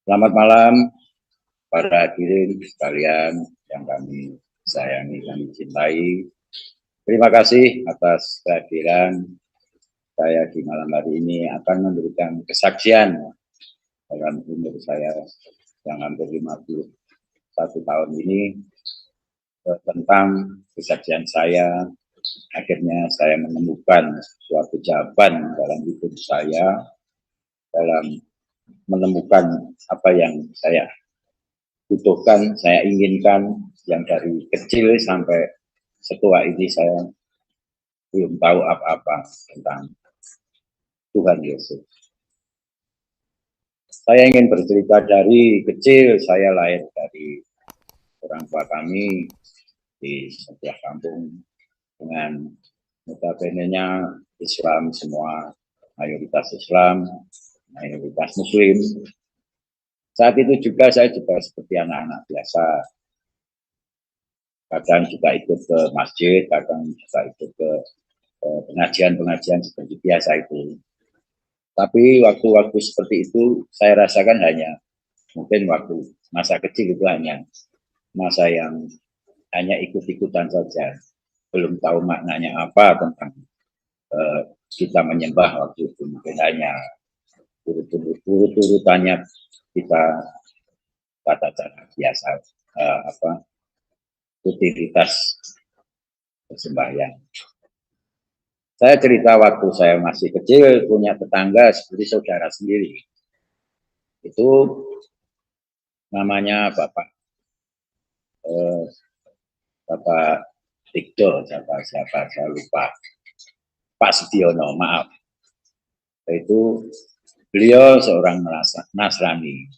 Selamat malam para hadirin sekalian yang kami sayangi, kami cintai. Terima kasih atas kehadiran saya di malam hari ini akan memberikan kesaksian dalam umur saya yang hampir 51 tahun ini tentang kesaksian saya. Akhirnya saya menemukan suatu jawaban dalam hidup saya, dalam menemukan apa yang saya butuhkan, saya inginkan, yang dari kecil sampai setua ini saya belum tahu apa-apa tentang Tuhan Yesus. Saya ingin bercerita dari kecil, saya lahir dari orang tua kami di sebuah kampung dengan notabene-nya Islam semua, mayoritas Islam, mayoritas Muslim. Saat itu juga saya juga seperti anak-anak biasa, kadang juga ikut ke masjid, kadang juga ikut ke pengajian-pengajian seperti biasa itu. Tapi waktu-waktu seperti itu saya rasakan hanya mungkin waktu masa kecil itu hanya masa yang hanya ikut-ikutan saja, belum tahu maknanya apa tentang kita menyembah waktu itu, mungkin hanya urut-urutannya kita tata cara biasa utilitas sembahyang. Saya cerita waktu saya masih kecil punya tetangga seperti saudara sendiri. Itu namanya Bapak Tikdo, siapa saya lupa. Pak Sudiono, maaf. Itu beliau seorang Nasrani.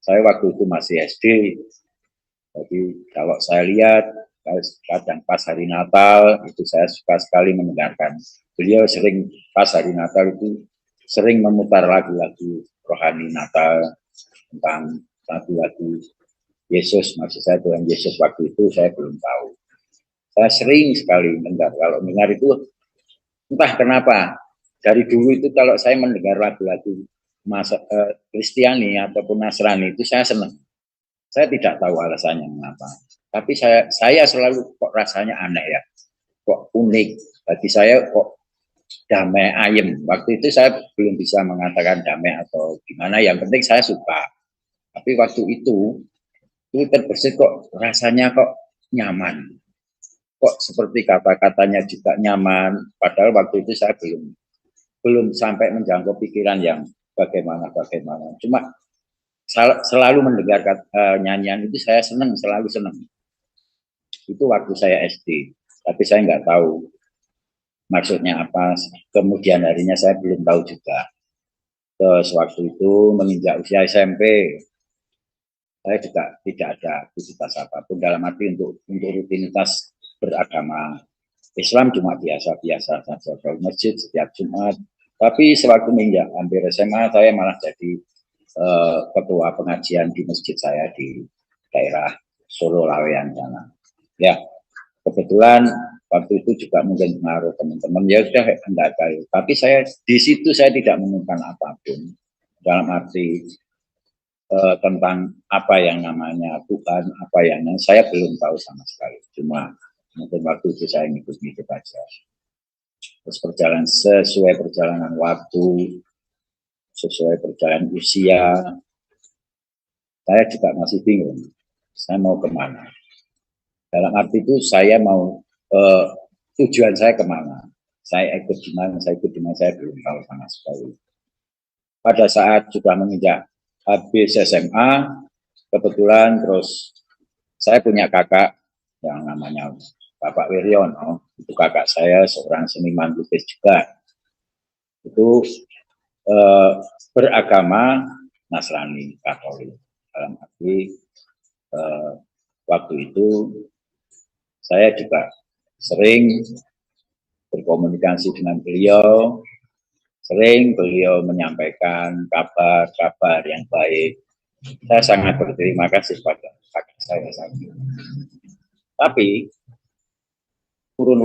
Saya waktu itu masih SD. Jadi kalau saya lihat kadang pas hari Natal itu saya suka sekali mendengarkan. Beliau sering pas hari Natal itu sering memutar lagu-lagu rohani Natal tentang lagu-lagu Yesus. Maksud saya Tuhan Yesus waktu itu saya belum tahu. Saya sering sekali mendengar. Kalau mendengar itu entah kenapa dari dulu itu kalau saya mendengar lagu-lagu Kristiani ataupun Nasrani itu saya senang. Saya tidak tahu alasannya mengapa. Tapi saya selalu kok rasanya aneh ya. Kok unik. Bagi saya kok damai ayem. Waktu itu saya belum bisa mengatakan damai atau gimana. Yang penting saya suka. Tapi waktu itu terbersih kok rasanya kok nyaman. Kok seperti kata-katanya juga nyaman. Padahal waktu itu saya belum sampai menjangkau pikiran yang bagaimana. Cuma selalu mendengar nyanyian itu saya senang, selalu senang. Itu waktu saya SD, tapi saya nggak tahu maksudnya apa. Kemudian harinya saya belum tahu juga. Terus waktu itu menginjak usia SMP, saya juga tidak ada aktivitas apapun dalam arti untuk rutinitas beragama. Islam cuma biasa-biasa saja ke masjid setiap Jumat. Tapi sewaktu menginjak hampir SMA, saya malah jadi ketua pengajian di masjid saya di daerah Solo Laweyan sana. Ya, kebetulan waktu itu juga mungkin pengaruh teman-teman ya sudah enggak tahu. Tapi saya di situ saya tidak menemukan apapun dalam arti tentang apa yang namanya Tuhan, apa yang saya belum tahu sama sekali. Cuma mungkin waktu itu saya ngikut-ngikut aja. Terus sesuai perjalanan waktu, sesuai perjalanan usia, saya juga masih bingung. Saya mau kemana? Dalam arti itu saya mau tujuan saya kemana? Saya ikut di mana? Saya belum tahu sama sekali. Pada saat sudah menginjak habis SMA, kebetulan terus saya punya kakak yang namanya Bapak Wiryono. Itu kakak saya seorang seniman lukis juga. Itu beragama Nasrani Katolik. Dalam arti waktu itu saya juga sering berkomunikasi dengan beliau, sering beliau menyampaikan kabar-kabar yang baik. Saya sangat berterima kasih pada kakak saya saat itu. Tapi kurun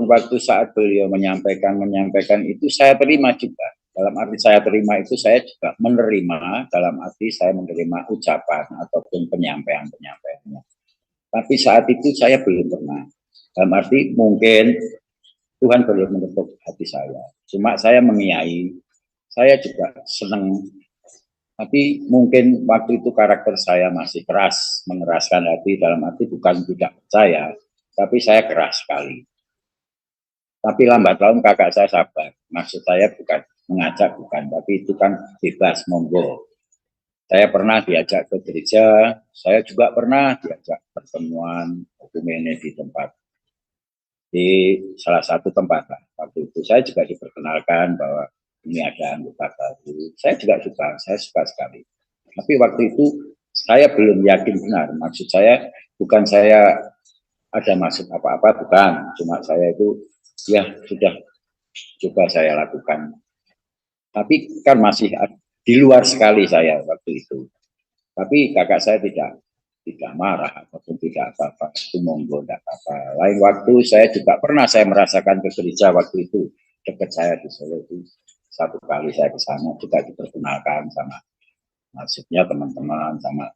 waktu saat beliau menyampaikan itu saya terima juga. Dalam arti saya terima itu saya juga menerima, dalam arti saya menerima ucapan ataupun penyampaiannya. Tapi saat itu saya belum pernah. Dalam arti mungkin Tuhan belum menutup hati saya. Cuma saya mengiyahi, saya juga senang. Tapi mungkin waktu itu karakter saya masih keras, mengeraskan hati dalam arti bukan tidak percaya, tapi saya keras sekali. Tapi lambat laun kakak saya sabar. Maksud saya bukan mengajak, bukan, tapi itu kan bebas, monggo. Saya pernah diajak ke gereja, saya juga pernah diajak pertemuan ekumene di salah satu tempat. Waktu itu saya juga diperkenalkan bahwa ini ada anggota baru. Saya juga suka, saya suka sekali. Tapi waktu itu saya belum yakin benar. Maksud saya bukan saya ada maksud apa-apa, bukan. Cuma saya itu ya sudah coba saya lakukan. Tapi kan masih di luar sekali saya waktu itu. Tapi kakak saya tidak marah ataupun tidak apa-apa, itu monggo tidak apa-apa. Lain waktu saya juga pernah saya merasakan ke gereja waktu itu dekat saya di Solo itu, satu kali saya ke sana juga diperkenalkan sama maksudnya teman-teman sama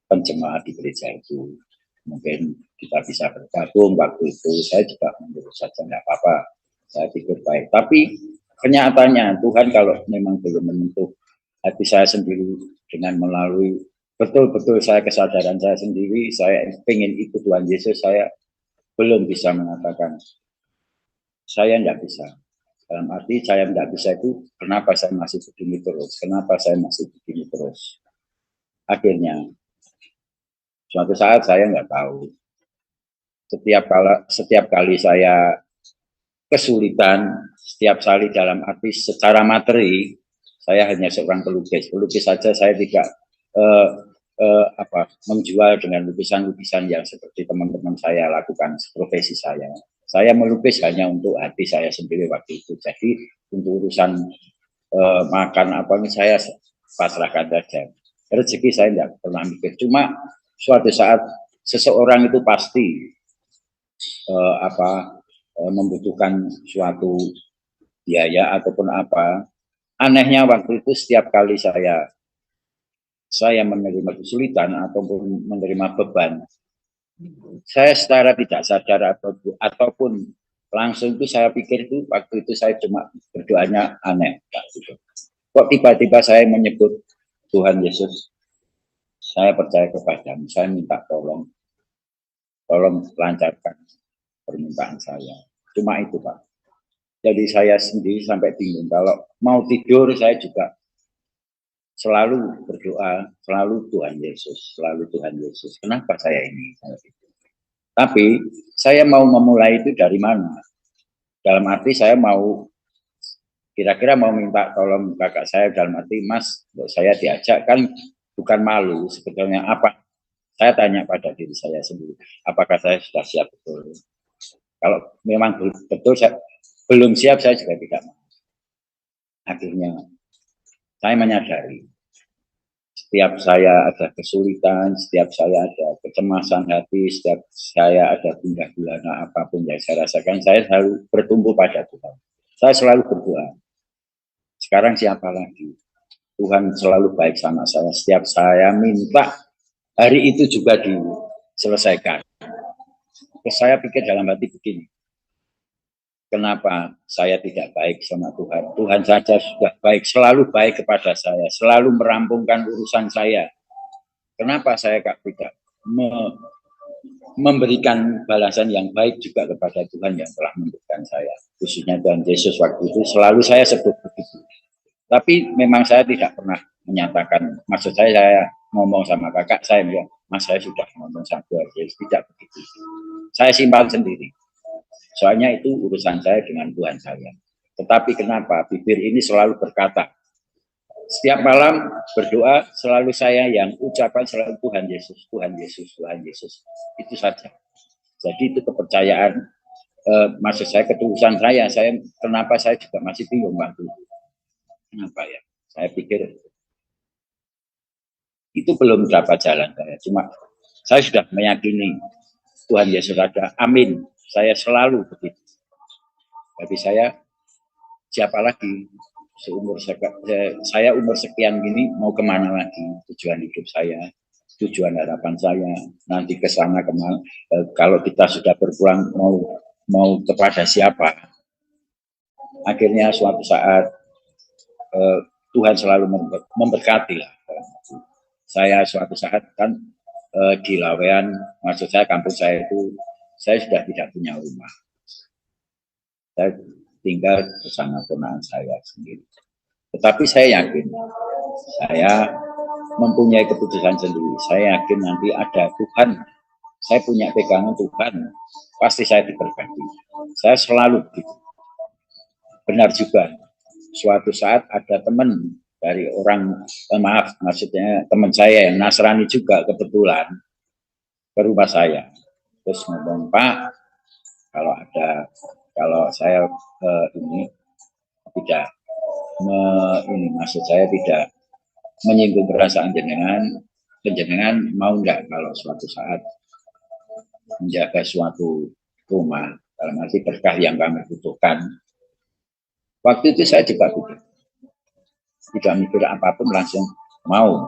penjemaat di gereja itu. Mungkin kita bisa bergabung waktu itu, saya juga menurut saja tidak apa-apa, saya pikir baik. Tapi kenyataannya Tuhan kalau memang belum menyentuh hati saya sendiri dengan melalui betul-betul saya kesadaran saya sendiri, saya ingin ikut Tuhan Yesus, saya belum bisa mengatakan saya tidak bisa. Dalam arti saya tidak bisa itu kenapa saya masih begini terus, kenapa saya masih begini terus. Akhirnya suatu saat saya nggak tahu. Setiap kali saya kesulitan, setiap kali dalam arti secara materi, saya hanya seorang pelukis. Pelukis saja saya tidak menjual dengan lukisan-lukisan yang seperti teman-teman saya lakukan, profesi saya. Saya melukis hanya untuk hati saya sendiri waktu itu. Jadi untuk urusan makan apa ini saya pasrahkan saja. Rezeki saya tidak pernah mikir. Cuma suatu saat seseorang itu pasti membutuhkan suatu biaya ataupun apa. Anehnya waktu itu setiap kali saya menerima kesulitan ataupun menerima beban, saya secara tidak sadar ataupun langsung itu saya pikir itu waktu itu saya cuma berdoanya aneh. Kok tiba-tiba saya menyebut Tuhan Yesus, saya percaya kepadamu, saya minta tolong lancarkan permintaan saya. Cuma itu Pak. Jadi saya sendiri sampai bingung. Kalau mau tidur saya juga selalu berdoa, selalu Tuhan Yesus, selalu Tuhan Yesus. Kenapa saya ini? Tapi saya mau memulai itu dari mana? Dalam arti saya mau kira-kira mau minta tolong kakak saya dalam arti Mas, saya diajak kan bukan malu sebetulnya apa? Saya tanya pada diri saya sendiri, apakah saya sudah siap betul? Kalau memang betul saya belum siap, saya juga tidak mau. Akhirnya saya menyadari setiap saya ada kesulitan, setiap saya ada kecemasan hati, setiap saya ada gundah gulana apapun yang saya rasakan, saya selalu bertumbuh pada Tuhan. Saya selalu berdoa. Sekarang siapa lagi? Tuhan selalu baik sama saya. Setiap saya minta, hari itu juga diselesaikan. Terus saya pikir dalam hati begini, kenapa saya tidak baik sama Tuhan? Tuhan saja sudah baik, selalu baik kepada saya, selalu merampungkan urusan saya. Kenapa saya tidak memberikan balasan yang baik juga kepada Tuhan yang telah memberikan saya? Khususnya Tuhan Yesus waktu itu selalu saya sebut begitu. Tapi memang saya tidak pernah menyatakan, maksud saya ngomong sama kakak, saya bilang, Mas saya sudah ngomong sama Tuhan Yesus, tidak begitu. Saya simpan sendiri. Soalnya itu urusan saya dengan Tuhan saya. Tetapi kenapa bibir ini selalu berkata, setiap malam berdoa selalu saya yang ucapan selalu Tuhan Yesus, Tuhan Yesus, Tuhan Yesus. Itu saja. Jadi itu kepercayaan, maksud saya ketulusan saya kenapa saya juga masih bingung waktu itu. Kenapa ya? Saya pikir itu belum dapat jalan saya. Cuma saya sudah meyakini Tuhan Yesus ada. Amin. Saya selalu begitu. Tapi saya siapa lagi? saya umur sekian gini mau kemana lagi, tujuan hidup saya, tujuan harapan saya nanti ke sana kemana, kalau kita sudah berpulang mau kepada siapa. Akhirnya suatu saat Tuhan selalu memberkati lah. Saya suatu saat kan di Lawean, maksud saya kampung saya itu, saya sudah tidak punya rumah. Saya tinggal bersama ponakan saya sendiri. Tetapi saya yakin, saya mempunyai keputusan sendiri. Saya yakin nanti ada Tuhan. Saya punya pegangan Tuhan. Pasti saya diberkati. Saya selalu begitu. Benar juga. Suatu saat ada teman dari orang, maksudnya teman saya yang Nasrani juga kebetulan ke rumah saya. Terus ngomong, Pak, kalau saya ini tidak maksud saya tidak menyinggung perasaan jenengan mau enggak kalau suatu saat menjaga suatu rumah dalam arti berkah yang kami butuhkan. Waktu itu saya juga tidak mikir apapun, langsung mau.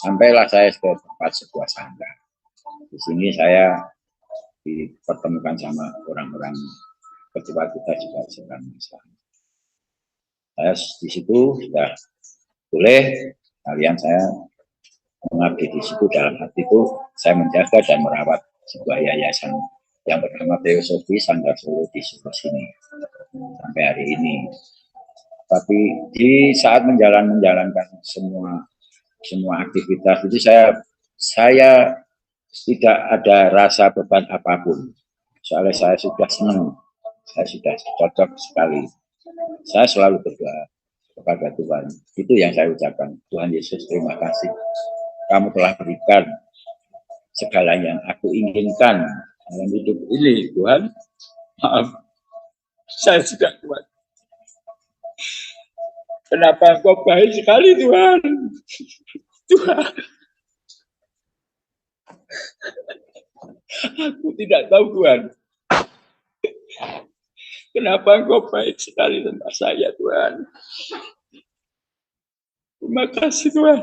Sampailah saya ke tempat sebuah sanggar. Di sini saya dipertemukan sama orang-orang ketua kita juga sedang masalah. Saya di situ sudah boleh kalian saya mengabdi di situ. Dalam hati itu saya menjaga dan merawat sebuah yayasan yang bernama Teosofi Sanggar Solo di sebelah sini sampai hari ini. Tapi di saat menjalankan semua aktivitas itu saya tidak ada rasa beban apapun. Soalnya saya sudah senang, saya sudah cocok sekali. Saya selalu berdoa kepada Tuhan. Itu yang saya ucapkan. Tuhan Yesus, terima kasih. Kamu telah berikan segala yang aku inginkan dalam hidup ini, Tuhan. Maaf, saya sudah kuat. Kenapa Engkau baik sekali, Tuhan? Tuhan, aku tidak tahu, Tuhan. Kenapa Engkau baik sekali tentang saya, Tuhan? Terima kasih, Tuhan.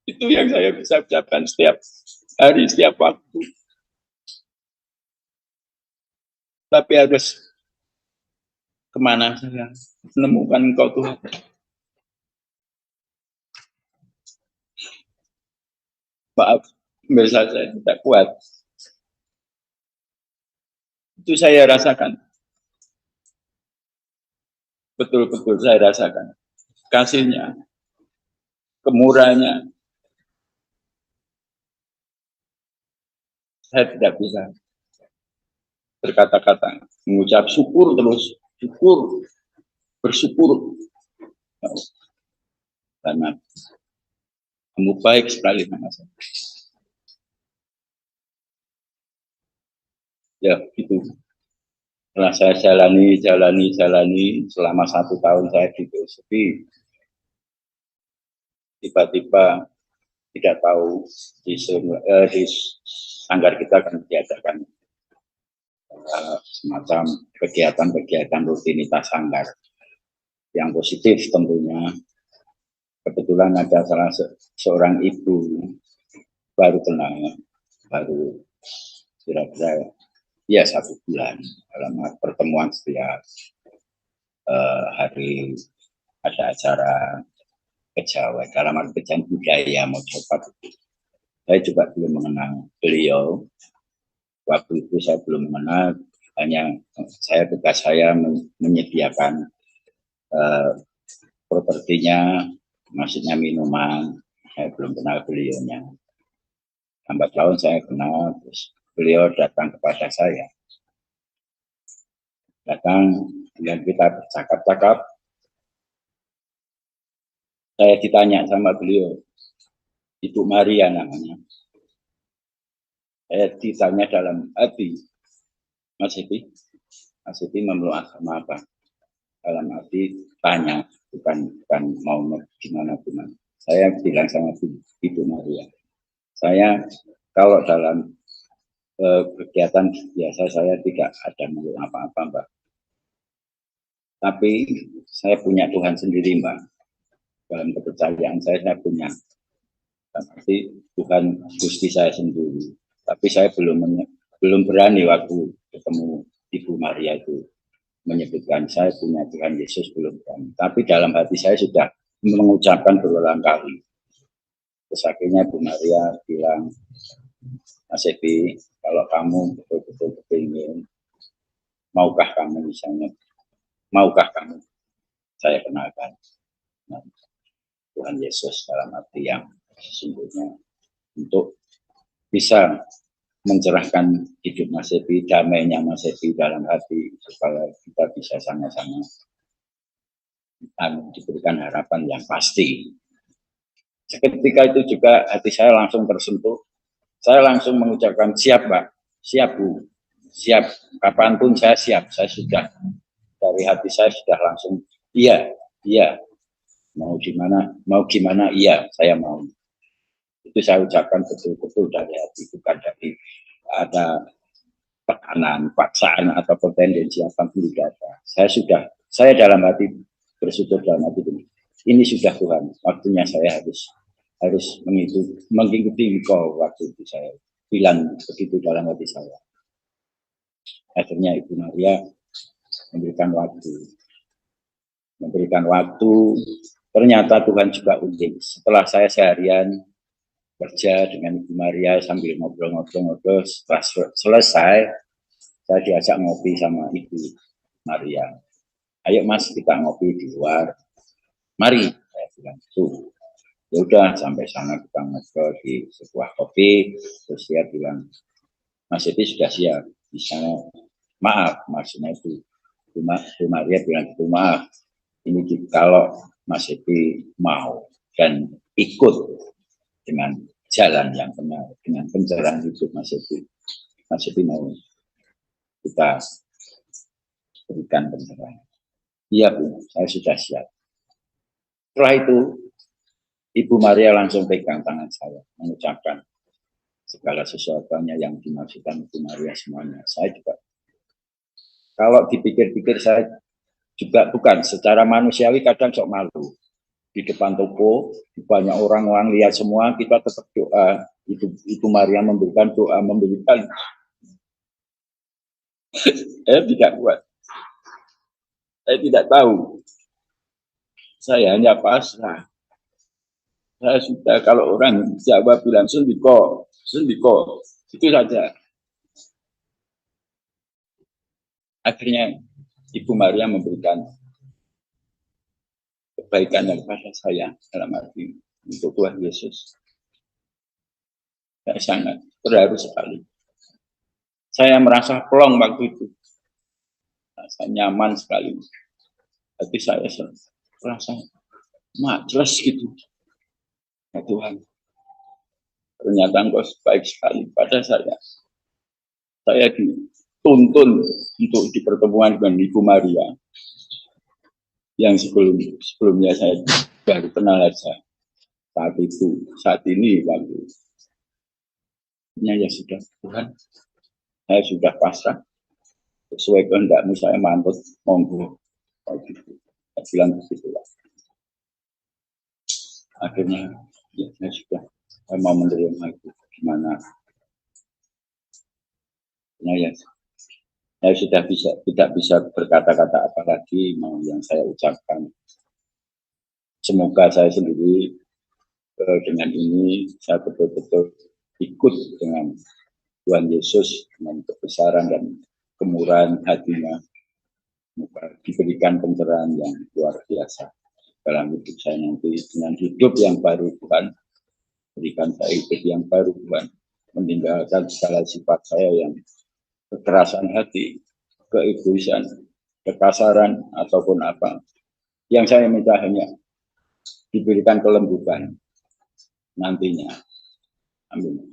Itu yang saya bisa ucapkan setiap hari, setiap waktu. Tapi harus kemana saya menemukan Engkau, Tuhan? Maaf, pemirsa, saya tidak kuat. Itu saya rasakan. Betul-betul saya rasakan. Kasihnya, kemurahannya. Saya tidak bisa berkata-kata, mengucap syukur terus, syukur, bersyukur. Karena kamu baik sekali sama saya. Ya, gitu. Setelah saya jalani selama 1 tahun saya di Teosofi, tiba-tiba tidak tahu di sanggar kita akan diadakan semacam kegiatan rutinitas sanggar yang positif tentunya. Kebetulan ada seorang ibu baru kenal, baru kira-kira ya 1 bulan dalam pertemuan setiap hari ada acara kejawen dalam arti kejawen budaya mau coba. Saya juga belum mengenal beliau. Waktu itu saya belum mengenal, hanya tugas saya menyediakan propertinya, maksudnya minuman. Saya belum kenal beliaunya. Lambat laun saya kenal, terus beliau datang kepada saya. Datang dan kita bercakap-cakap. Saya ditanya sama beliau, Ibu Maria namanya. Saya ditanya dalam hati, Mas Siti memeluk agama apa? Dalam arti tanya, bukan mau gimana. Saya bilang sama Ibu Maria, saya kalau dalam kegiatan biasa saya tidak ada memeluk apa-apa, Mbak. Tapi saya punya Tuhan sendiri, Mbak. Dalam kepercayaan saya punya. Tapi Tuhan Gusti saya sendiri. Tapi saya belum berani waktu ketemu Ibu Maria itu menyebutkan saya punya Tuhan Yesus, belum berani. Tapi dalam hati saya sudah mengucapkan berulang kali. Terus akhirnya Bu Maria bilang, Mas Ebi, kalau kamu betul-betul ingin, maukah kamu saya kenalkan Tuhan Yesus dalam arti yang sesungguhnya untuk bisa mencerahkan hidup Mas Ebi, damainya Mas Ebi dalam hati, supaya kita bisa sama-sama diberikan harapan yang pasti. Seketika itu juga hati saya langsung tersentuh. Saya langsung mengucapkan, siap Pak, siap Bu, siap, kapanpun saya siap, saya sudah, dari hati saya sudah langsung, iya, mau gimana, iya, saya mau. Itu saya ucapkan betul-betul dari hati, bukan dari ada tekanan, paksaan, atau tendensi apapun tidak ada. Saya dalam hati bersyukur dalam hati ini sudah Tuhan, waktunya saya harus mengikuti Engkau. Waktu itu saya bilang begitu dalam hati saya. Akhirnya Ibu Maria memberikan waktu. Ternyata Tuhan juga unik. Setelah saya seharian kerja dengan Ibu Maria sambil ngobrol-ngobrol, setelah selesai saya diajak ngopi sama Ibu Maria. Ayo Mas, kita ngopi di luar. Mari, saya bilang tuh. Ya udah, sampai sana kita ngobrol di sebuah kopi. Terus dia bilang, Mas Ebi sudah siap di sana. Maaf, maksudnya itu Bu Maria bilang gitu, maaf, ini kalau Mas Ebi mau dan ikut dengan jalan yang benar, dengan pencerahan hidup Mas Ebi mau kita berikan pencerahan. Iya Bu, saya sudah siap. Setelah itu Ibu Maria langsung pegang tangan saya, mengucapkan segala sesuatunya yang dimaksudkan Ibu Maria semuanya. Saya juga, kalau dipikir-pikir, saya juga bukan secara manusiawi kadang sok malu. Di depan toko, banyak orang lihat semua, kita tetap doa. Ibu Maria memberikan doa, saya tidak kuat. Saya tidak tahu. Saya hanya pasrah. Saya sudah, kalau orang Jawa bilang sendiko, itu saja. Akhirnya Ibu Maria memberikan kebaikan kepada saya dalam arti untuk Tuhan Yesus. Saya sangat terharu sekali. Saya merasa plong waktu itu. Saya nyaman sekali. Tapi saya merasa jelas gitu. Ya Tuhan, ternyata Engkau baik sekali pada saya. Saya dituntun untuk di pertemuan dengan Ibu Maria yang sebelumnya saya baru kenal saja. Saat ini waktu ya sudah Tuhan, saya sudah pasrah, sesuai kehendak-Mu saya manut, monggo. Saya bilang begitu. Akhirnya ya, saya mau menerima itu gimana. Nah ya, saya sudah tidak bisa berkata-kata apa lagi mau yang saya ucapkan. Semoga saya sendiri dengan ini saya betul-betul ikut dengan Tuhan Yesus dengan kebesaran dan kemurahan hatinya. Semoga diberikan pencerahan yang luar biasa dalam hidup saya nanti, dengan hidup yang baru Tuhan. Berikan saya hidup yang baru Tuhan, meninggalkan segala sifat saya yang kekerasan hati, keegoisan, kekasaran, ataupun apa. Yang saya minta hanya diberikan kelembuban nantinya. Amin.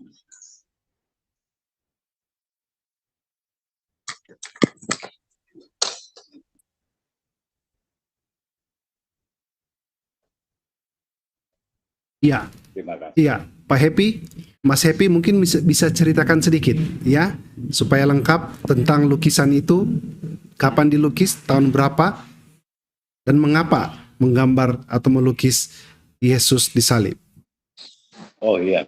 Iya. Terima kasih. Iya, Pak Happy, Mas Happy mungkin bisa ceritakan sedikit ya, supaya lengkap tentang lukisan itu, kapan dilukis, tahun berapa, Dan mengapa menggambar atau melukis Yesus disalib? Oh iya,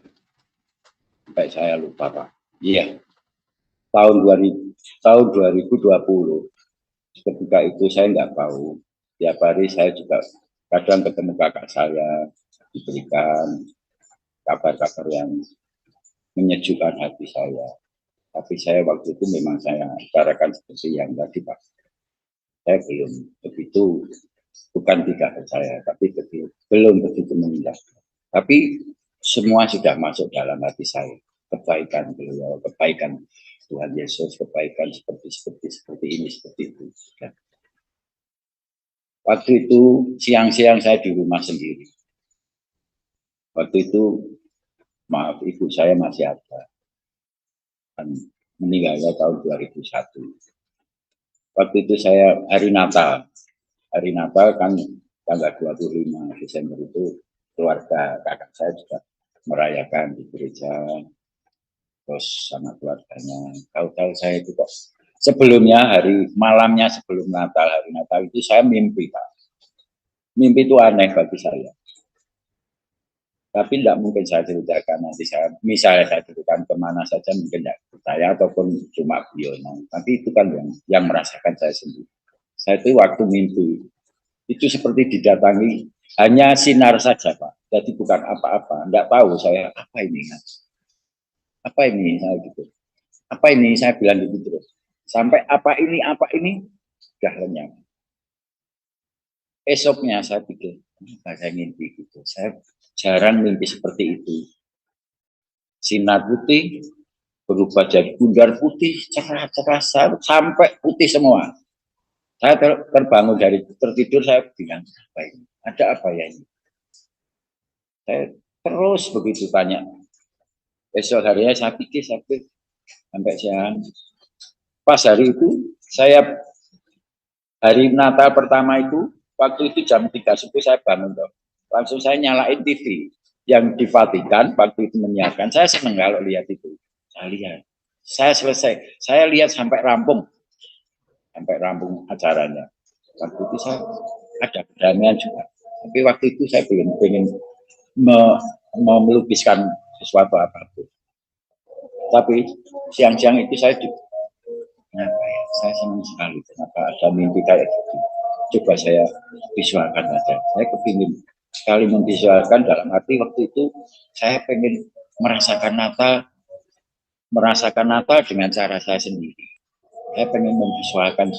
baik saya lupa Pak. Iya, tahun 2020 ketika itu saya nggak tahu. Tiap hari saya juga kadang ketemu kakak saya, diberikan kabar-kabar yang menyejukkan hati saya. Tapi saya waktu itu memang saya utarakan seperti yang tadi Pak. Saya belum begitu, bukan tidak percaya, tapi belum begitu meninggal. Tapi semua sudah masuk dalam hati saya. Kebaikan beliau, kebaikan Tuhan Yesus, kebaikan seperti ini, seperti itu. Dan waktu itu siang-siang saya di rumah sendiri. Waktu itu maaf ibu saya masih ada. Dan meninggalnya tahun 2001. Waktu itu saya hari Natal. Hari Natal kan tanggal 25 Desember itu keluarga kakak saya juga merayakan di gereja terus sama keluarganya. Tahu-tahu saya itu kok sebelumnya hari malamnya sebelum Natal, hari Natal itu saya mimpi Pak. Mimpi itu aneh bagi saya. Tapi tidak mungkin saya ceritakan nanti saya misalnya saya ceritakan kemana saja mungkin tidak percaya ataupun cuma guyonan. Tapi itu kan yang merasakan saya sendiri. Saya itu waktu mimpi itu seperti didatangi hanya sinar saja Pak. Jadi bukan apa-apa. Tidak tahu saya apa ini. Apa ini saya gitu. Apa ini saya bilang gitu terus. Sampai apa ini sudah lenyap. Esoknya saya pikir, saya mimpi gitu. Saya jarang mimpi seperti itu. Sinar putih berubah jadi bundar putih, cerah-cerah sampai putih semua. Saya terbangun dari tertidur, saya bilang, apa ini? Ada apa ya ini? Saya terus begitu tanya. Esok harinya saya pikir sampai siang. Pas hari itu, saya hari Natal pertama itu, waktu itu jam 3 subuh saya bangun. Langsung saya nyalain TV. Yang di Vatikan, waktu itu menyiarkan. Saya senang kalau lihat itu. Saya lihat. Saya selesai. Saya lihat sampai rampung. Sampai rampung acaranya. Waktu itu saya ada kedamaian juga. Tapi waktu itu saya belum ingin melukiskan sesuatu apapun. Tapi siang-siang itu saya juga, kenapa ya? Saya senang sekali. Kenapa ada mimpi kayak gitu? Coba saya visualkan aja. Saya kepingin sekali memvisualkan dalam arti waktu itu saya pengen merasakan Natal dengan cara saya sendiri. Saya pengen memvisualkan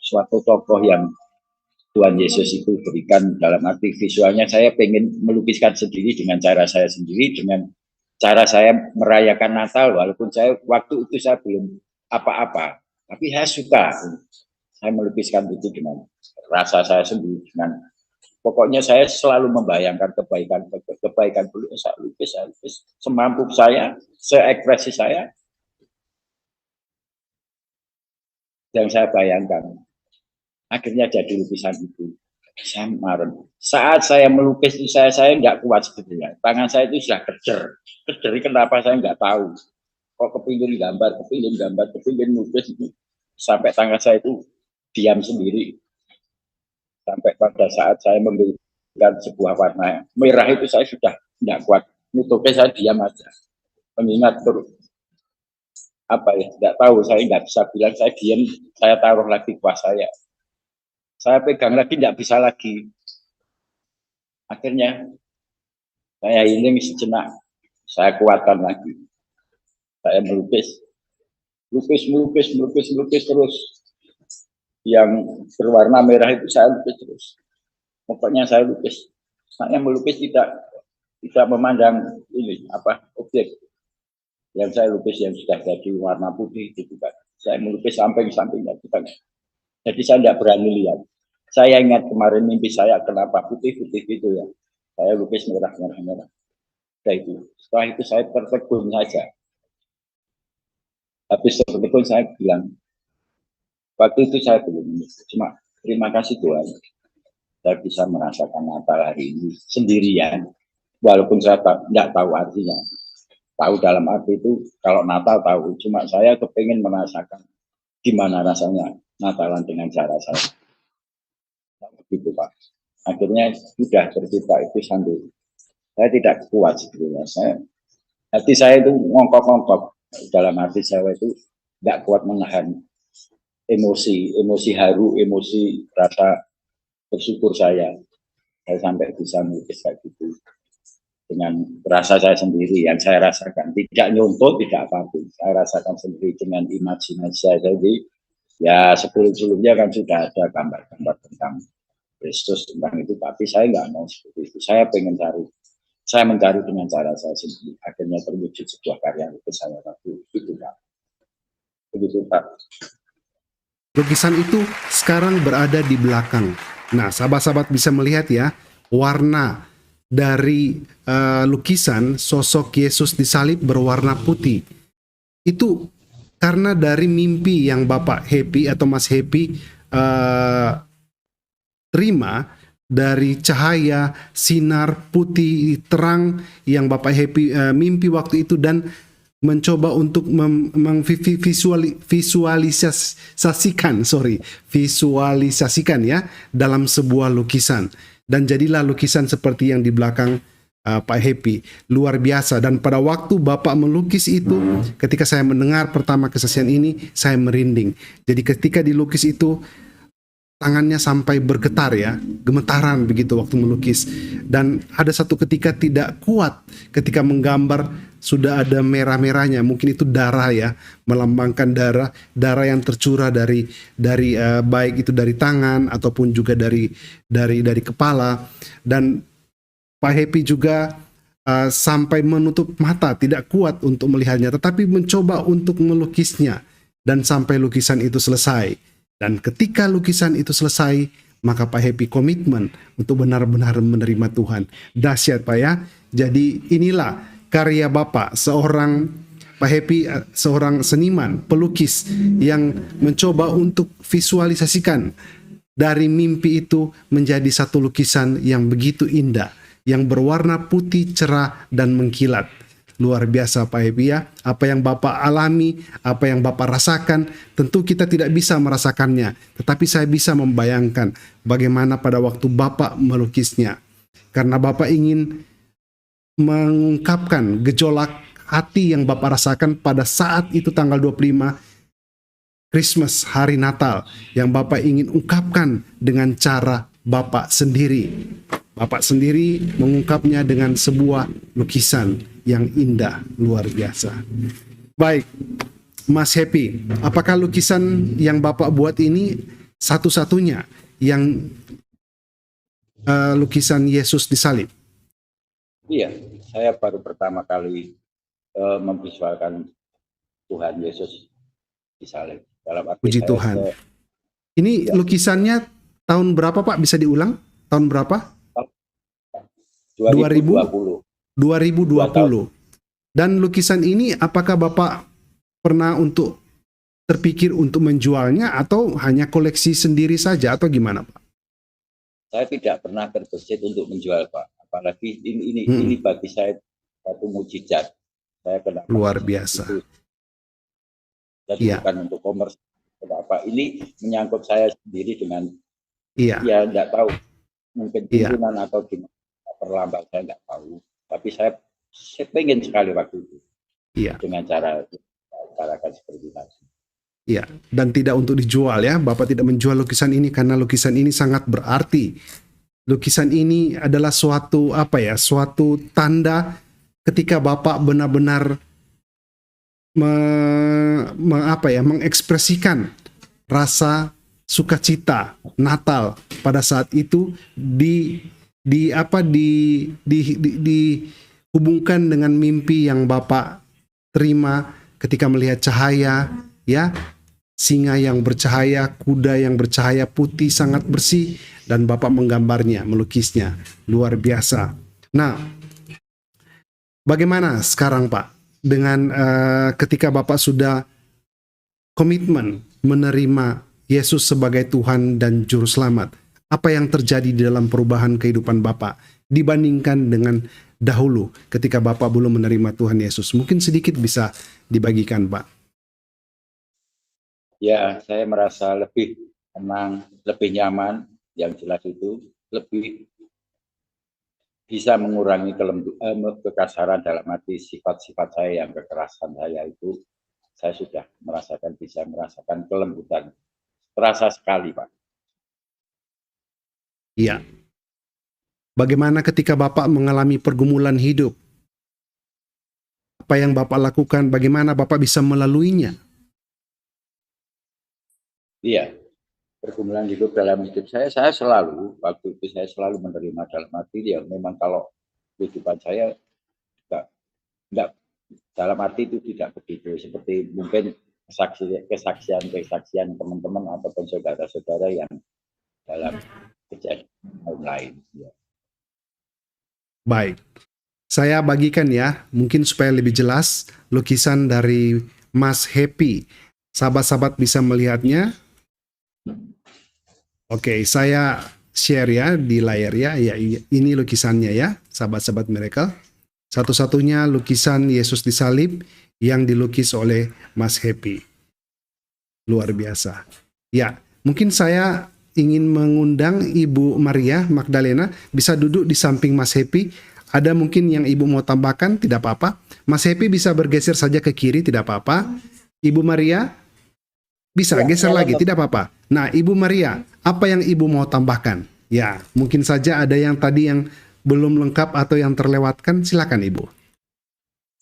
suatu tokoh yang Tuhan Yesus itu berikan dalam arti visualnya. Saya pengen melukiskan sendiri dengan cara saya sendiri, dengan cara saya merayakan Natal, walaupun saya waktu itu saya belum apa-apa, tapi saya suka. Saya melukiskan itu dengan rasa saya sendiri, dengan pokoknya saya selalu membayangkan kebaikan beliau. Saya lukis semampu saya, seekspresi saya yang saya bayangkan. Akhirnya jadi lukisan itu. Saya marah. Saat saya melukis itu saya nggak kuat sebetulnya. Tangan saya itu sudah kerjer. Kenapa saya nggak tahu. Kok kepingin lukis itu. Sampai tangan saya itu diam sendiri. Sampai pada saat saya memberikan sebuah warna merah itu saya sudah tidak kuat. Nutupnya saya diam aja. Mengingat terus apa ya, tidak tahu, saya nggak bisa bilang saya diam, saya taruh lagi kuas saya pegang lagi tidak bisa lagi. Akhirnya saya healing sejenak, saya kuatkan lagi. Saya melukis terus. Yang berwarna merah itu saya lukis terus. Pokoknya saya lukis. Saya melukis tidak memandang ini apa objek. Yang saya lukis yang sudah jadi warna putih itu juga. Saya melukis samping-sampingnya juga. Jadi saya tidak berani lihat. Saya ingat kemarin mimpi saya kenapa putih-putih gitu ya. Saya lukis merah. Setelah itu saya tertegun saja. Habis tertegun saya bilang, waktu itu saya belum cuma terima kasih Tuhan. Saya bisa merasakan Natal hari ini sendirian, walaupun saya tidak tahu artinya. Tahu dalam arti itu kalau Natal tahu, cuma saya kepingin merasakan gimana rasanya Natalan dengan cara saya. begitu Pak. Akhirnya sudah bercita itu sambil saya tidak kuat sebetulnya. Hati saya itu ngongkok-ngongkok, dalam hati saya itu nggak kuat menahan emosi haru, emosi rasa bersyukur saya sampai bisa melukis kayak gitu dengan rasa saya sendiri yang saya rasakan, tidak nyontoh, tidak apapun, saya rasakan sendiri dengan imajinasi saya. Jadi ya sebelum-sebelumnya kan sudah ada gambar-gambar tentang Kristus tentang itu, tapi saya nggak mau seperti itu. Saya mencari dengan cara saya sendiri, akhirnya terwujud sebuah karya lukis saya waktu itu Pak. Begitu Pak. Lukisan itu sekarang berada di belakang. Nah, sahabat-sahabat bisa melihat ya, warna dari lukisan sosok Yesus disalib berwarna putih. Itu karena dari mimpi yang Bapak Happy atau Mas Happy terima dari cahaya sinar putih terang yang Bapak Happy mimpi waktu itu, dan mencoba untuk visualisasikan ya dalam sebuah lukisan, dan jadilah lukisan seperti yang di belakang Pak Happy. Luar biasa. Dan pada waktu Bapak melukis itu, ketika saya mendengar pertama kesaksian ini, saya merinding. Jadi ketika dilukis itu, tangannya sampai bergetar ya, gemetaran begitu waktu melukis. Dan ada satu ketika tidak kuat ketika menggambar, sudah ada merah-merahnya, mungkin itu darah ya, melambangkan darah yang tercurah dari baik itu dari tangan ataupun juga dari kepala. Dan Pak Happy juga sampai menutup mata, tidak kuat untuk melihatnya, tetapi mencoba untuk melukisnya, dan sampai lukisan itu selesai. Dan ketika lukisan itu selesai, maka Pak Happy komitmen untuk benar-benar menerima Tuhan. Dahsyat Pak ya. Jadi inilah karya Bapak, seorang Pak Happy, seorang seniman, pelukis yang mencoba untuk visualisasikan dari mimpi itu menjadi satu lukisan yang begitu indah, yang berwarna putih cerah dan mengkilat. Luar biasa Pak Happy ya. Apa yang Bapak alami, apa yang Bapak rasakan, tentu kita tidak bisa merasakannya, tetapi saya bisa membayangkan bagaimana pada waktu Bapak melukisnya. Karena Bapak ingin mengungkapkan gejolak hati yang Bapak rasakan pada saat itu tanggal 25 Christmas, hari Natal, yang Bapak ingin ungkapkan dengan cara Bapak sendiri. Bapak sendiri mengungkapnya dengan sebuah lukisan yang indah, luar biasa. Baik, Mas Happy, apakah lukisan yang Bapak buat ini satu-satunya yang lukisan Yesus disalib? Iya, saya baru pertama kali memvisualkan Tuhan Yesus disalib. Dalam arti Puji Tuhan. Ini lukisannya tahun berapa Pak? Bisa diulang? Tahun berapa? 2020. 2020. Dan lukisan ini apakah Bapak pernah untuk terpikir untuk menjualnya atau hanya koleksi sendiri saja atau gimana Pak? Saya tidak pernah terbesit untuk menjual Pak. Apalagi ini bagi saya satu mujizat. Saya kenapa luar biasa. Jadi bukan untuk komersial. Kenapa? Ini menyangkut saya sendiri dengan ya nggak tahu, mungkin pimpinan atau gimana terlambat, saya nggak tahu. Tapi saya pengen sekali waktu itu. Dengan cara seperti tadi. Iya, dan tidak untuk dijual ya. Bapak tidak menjual lukisan ini karena lukisan ini sangat berarti. Lukisan ini adalah suatu suatu tanda ketika Bapak benar-benar mengekspresikan rasa sukacita Natal pada saat itu dihubungkan dengan mimpi yang Bapak terima ketika melihat cahaya ya, singa yang bercahaya, kuda yang bercahaya putih sangat bersih, dan Bapak menggambarnya, melukisnya. Luar biasa. Nah, bagaimana sekarang Pak dengan ketika Bapak sudah komitmen menerima Yesus sebagai Tuhan dan Juru Selamat? Apa yang terjadi di dalam perubahan kehidupan Bapak dibandingkan dengan dahulu ketika Bapak belum menerima Tuhan Yesus? Mungkin sedikit bisa dibagikan Pak. Ya, saya merasa lebih tenang, lebih nyaman yang jelas itu lebih bisa mengurangi kekasaran dalam arti sifat-sifat saya yang kekerasan saya itu, saya sudah bisa merasakan kelembutan. Terasa sekali, Pak. Iya. Bagaimana ketika Bapak mengalami pergumulan hidup? Apa yang Bapak lakukan? Bagaimana Bapak bisa melaluinya? Iya, pergumulan hidup dalam hidup saya selalu, waktu itu saya selalu menerima dalam arti ya memang kalau kehidupan saya enggak dalam arti itu tidak begitu seperti mungkin kesaksian teman-teman ataupun saudara-saudara yang dalam kejadian lain. Ya. Baik, saya bagikan ya, mungkin supaya lebih jelas, lukisan dari Mas Happy. Sahabat-sahabat bisa melihatnya. Oke, saya share ya di layar ya. Ya, ini lukisannya ya, sahabat-sahabat Miracle. Satu-satunya lukisan Yesus disalib yang dilukis oleh Mas Happy. Luar biasa. Ya, mungkin saya ingin mengundang Ibu Maria Magdalena, bisa duduk di samping Mas Happy. Ada mungkin yang Ibu mau tambahkan, tidak apa-apa. Mas Happy bisa bergeser saja ke kiri, tidak apa-apa. Ibu Maria, bisa geser lagi, tidak apa-apa. Nah, Ibu Maria, apa yang Ibu mau tambahkan? Ya, mungkin saja ada yang tadi yang belum lengkap atau yang terlewatkan, silakan Ibu.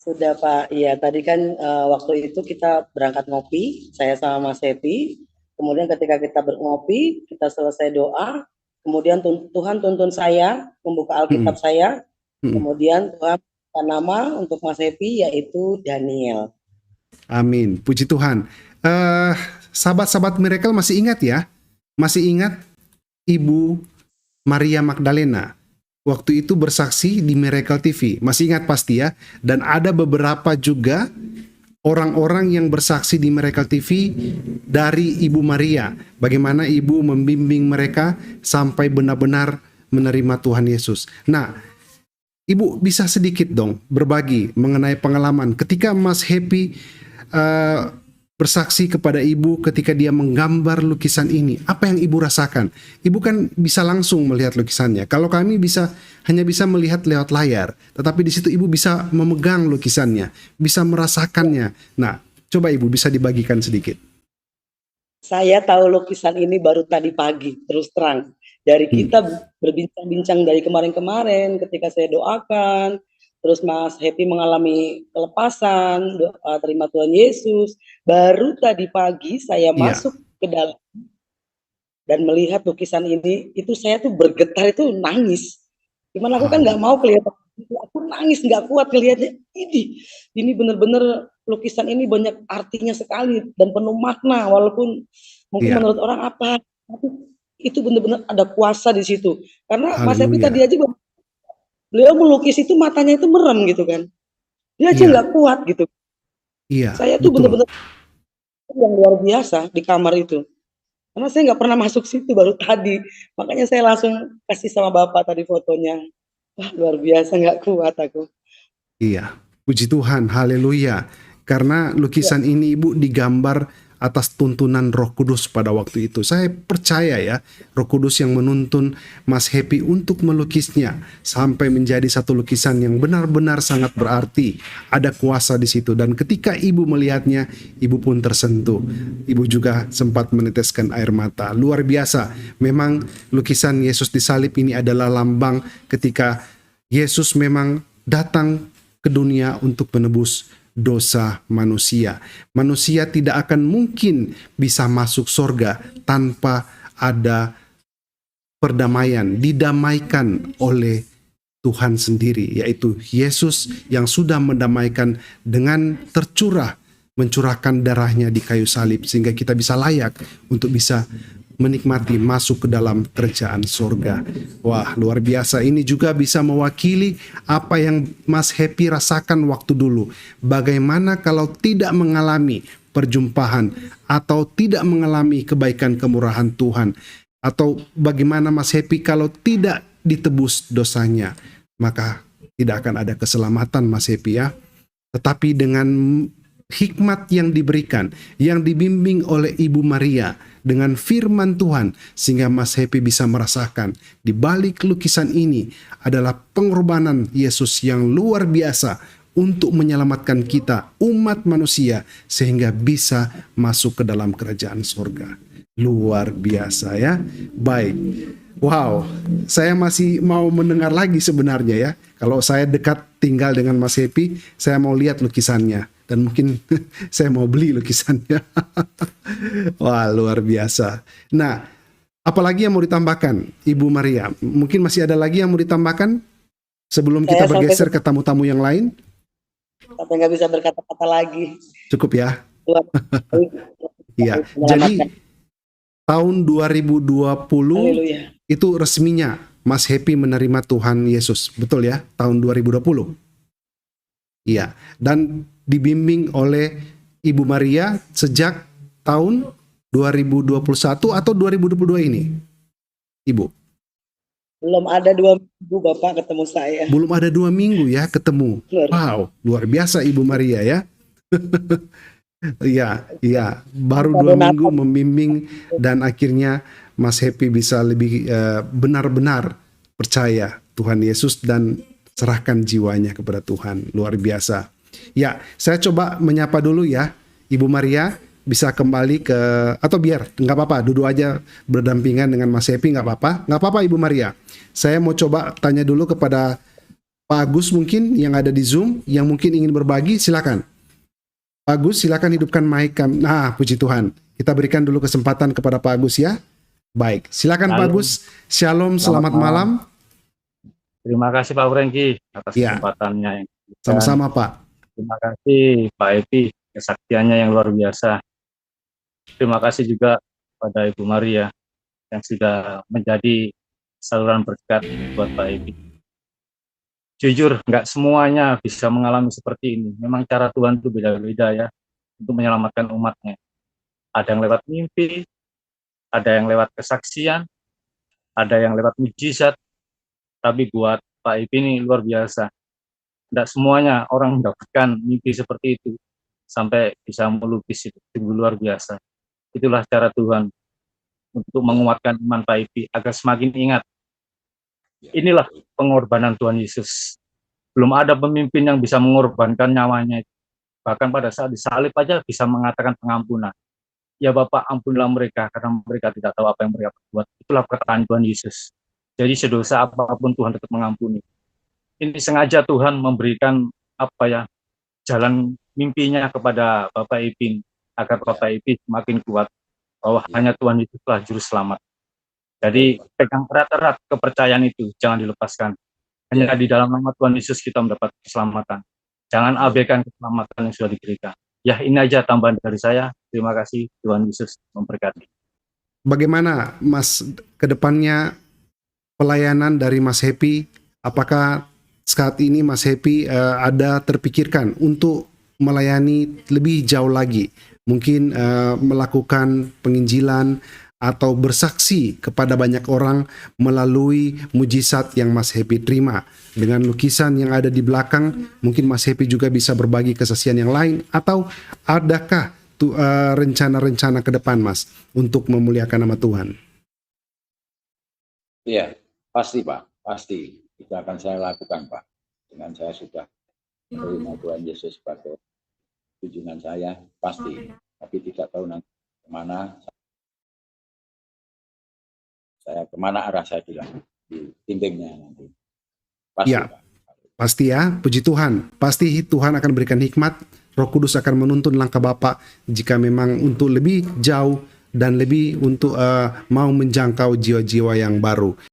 Sudah Pak, iya tadi kan waktu itu kita berangkat ngopi, saya sama Mas Happy. Kemudian ketika kita ngopi, kita selesai doa. Kemudian Tuhan tuntun saya membuka Alkitab saya. Kemudian Tuhan memberikan nama untuk Mas Happy yaitu Daniel. Amin, puji Tuhan. Sahabat-sahabat Miracle masih ingat ya? Masih ingat Ibu Maria Magdalena? Waktu itu bersaksi di Miracle TV. Masih ingat pasti ya? Dan ada beberapa juga orang-orang yang bersaksi di Miracle TV dari Ibu Maria. Bagaimana Ibu membimbing mereka sampai benar-benar menerima Tuhan Yesus. Nah, Ibu bisa sedikit dong berbagi mengenai pengalaman ketika Mas Happy bersaksi kepada Ibu ketika dia menggambar lukisan ini. Apa yang Ibu rasakan? Ibu kan bisa langsung melihat lukisannya. Kalau kami hanya bisa melihat lewat layar, tetapi di situ Ibu bisa memegang lukisannya, bisa merasakannya. Nah, coba Ibu bisa dibagikan sedikit. Saya tahu lukisan ini baru tadi pagi, terus terang. Dari kita berbincang-bincang dari kemarin-kemarin ketika saya doakan, terus Mas Happy mengalami kelepasan, doa terima Tuhan Yesus. Baru tadi pagi saya masuk ke dalam dan melihat lukisan ini, itu saya tuh bergetar, itu nangis. Cuman aku kan nggak mau kelihatan, aku nangis nggak kuat kelihatnya. Ini benar-benar lukisan ini banyak artinya sekali dan penuh makna, walaupun mungkin menurut orang apa, tapi itu benar-benar ada kuasa di situ. Karena Mas Happy tadi aja beliau melukis itu matanya itu merem gitu kan, dia aja nggak kuat gitu. Saya tuh bener-bener yang luar biasa di kamar itu, karena saya nggak pernah masuk situ, baru tadi, makanya saya langsung kasih sama Bapak tadi fotonya. Wah, luar biasa, nggak kuat aku. Iya, puji Tuhan, haleluya. Karena lukisan ini Ibu digambar atas tuntunan Roh Kudus pada waktu itu. Saya percaya ya, Roh Kudus yang menuntun Mas Happy untuk melukisnya sampai menjadi satu lukisan yang benar-benar sangat berarti. Ada kuasa di situ, dan ketika Ibu melihatnya, Ibu pun tersentuh. Ibu juga sempat meneteskan air mata. Luar biasa. Memang lukisan Yesus disalib ini adalah lambang ketika Yesus memang datang ke dunia untuk menebus dosa manusia. Manusia tidak akan mungkin bisa masuk surga tanpa ada perdamaian, didamaikan oleh Tuhan sendiri, yaitu Yesus yang sudah mendamaikan dengan mencurahkan darahnya di kayu salib, sehingga kita bisa layak untuk bisa menikmati masuk ke dalam kerajaan surga. Wah, luar biasa. Ini juga bisa mewakili apa yang Mas Happy rasakan waktu dulu. Bagaimana kalau tidak mengalami perjumpaan atau tidak mengalami kebaikan kemurahan Tuhan, atau bagaimana Mas Happy kalau tidak ditebus dosanya, maka tidak akan ada keselamatan Mas Happy ya. Tetapi dengan hikmat yang diberikan, yang dibimbing oleh Ibu Maria dengan firman Tuhan, sehingga Mas Happy bisa merasakan di balik lukisan ini adalah pengorbanan Yesus yang luar biasa untuk menyelamatkan kita, umat manusia, sehingga bisa masuk ke dalam kerajaan surga. Luar biasa ya. Baik. Wow, saya masih mau mendengar lagi sebenarnya ya. Kalau saya dekat tinggal dengan Mas Happy, saya mau lihat lukisannya. Dan mungkin saya mau beli lukisannya. Wah, luar biasa. Nah, apalagi yang mau ditambahkan, Ibu Maria? Mungkin masih ada lagi yang mau ditambahkan sebelum kita bergeser ke tamu-tamu yang lain? Sampai nggak bisa berkata-kata lagi. Cukup ya? Iya, Menyelamatkan. jadi tahun 2020 Haleluya. itu resminya Mas Happy menerima Tuhan Yesus. Betul ya? Tahun 2020. Iya, dan dibimbing oleh Ibu Maria sejak tahun 2021 atau 2022 ini, Ibu? Belum ada 2 minggu Bapak ketemu saya. Belum ada 2 minggu ya ketemu. Wow, luar biasa Ibu Maria ya. Iya, iya. Baru 2 minggu membimbing dan akhirnya Mas Happy bisa lebih benar-benar percaya Tuhan Yesus dan serahkan jiwanya kepada Tuhan. Luar biasa. Ya, saya coba menyapa dulu ya, Ibu Maria bisa kembali ke, atau biar nggak apa-apa, duduk aja berdampingan dengan Mas Happy, nggak apa-apa Ibu Maria. Saya mau coba tanya dulu kepada Pak Agus mungkin yang ada di Zoom, yang mungkin ingin berbagi, silakan. Pak Agus, silakan hidupkan mic. Nah, puji Tuhan. Kita berikan dulu kesempatan kepada Pak Agus ya. Baik, silakan Pak Agus. Shalom, selamat malam. Terima kasih Pak Franky atas Ya. kesempatannya. Sama-sama Pak. Terima kasih Pak Epi, kesaktiannya yang luar biasa. Terima kasih juga pada Ibu Maria yang sudah menjadi saluran berkat buat Pak Epi. Jujur, nggak semuanya bisa mengalami seperti ini. Memang cara Tuhan itu beda-beda ya, untuk menyelamatkan umatnya. Ada yang lewat mimpi, ada yang lewat kesaksian, ada yang lewat mujizat. Tapi buat Pak Epi ini luar biasa. Tidak semuanya orang mendapatkan mimpi seperti itu sampai bisa melukis itu luar biasa. Itulah cara Tuhan untuk menguatkan iman Pak Epi agar semakin ingat. Inilah pengorbanan Tuhan Yesus. Belum ada pemimpin yang bisa mengorbankan nyawanya. Bahkan pada saat disalib aja bisa mengatakan pengampunan. Ya Bapak, ampunilah mereka karena mereka tidak tahu apa yang mereka perbuat. Itulah perkataan Tuhan Yesus. Jadi sedosa apapun Tuhan tetap mengampuni. Ini sengaja Tuhan memberikan jalan mimpinya kepada Bapak Ipin agar Bapak Ipin semakin kuat bahwa hanya Tuhan Yesuslah juru selamat. Jadi pegang erat-erat kepercayaan itu, jangan dilepaskan. Hanya di dalam nama Tuhan Yesus kita mendapat keselamatan. Jangan abaikan keselamatan yang sudah diberikan. Ya, ini aja tambahan dari saya. Terima kasih, Tuhan Yesus memberkati. Bagaimana Mas ke depannya pelayanan dari Mas Happy? Apakah saat ini Mas Happy ada terpikirkan untuk melayani lebih jauh lagi? Mungkin melakukan penginjilan atau bersaksi kepada banyak orang melalui mujizat yang Mas Happy terima. Dengan lukisan yang ada di belakang, mungkin Mas Happy juga bisa berbagi kesaksian yang lain. Atau adakah rencana-rencana ke depan Mas untuk memuliakan nama Tuhan? Iya, pasti Pak, pasti. Itu akan saya lakukan Pak. Dengan saya sudah menerima Tuhan Yesus sebagai junjungan saya, pasti. Tapi tidak tahu nanti kemana arah saya dibimbingnya nanti. Pasti Ya, Pak. pasti ya, puji Tuhan. Pasti Tuhan akan berikan hikmat, Roh Kudus akan menuntun langkah Bapak jika memang untuk lebih jauh dan lebih untuk mau menjangkau jiwa-jiwa yang baru.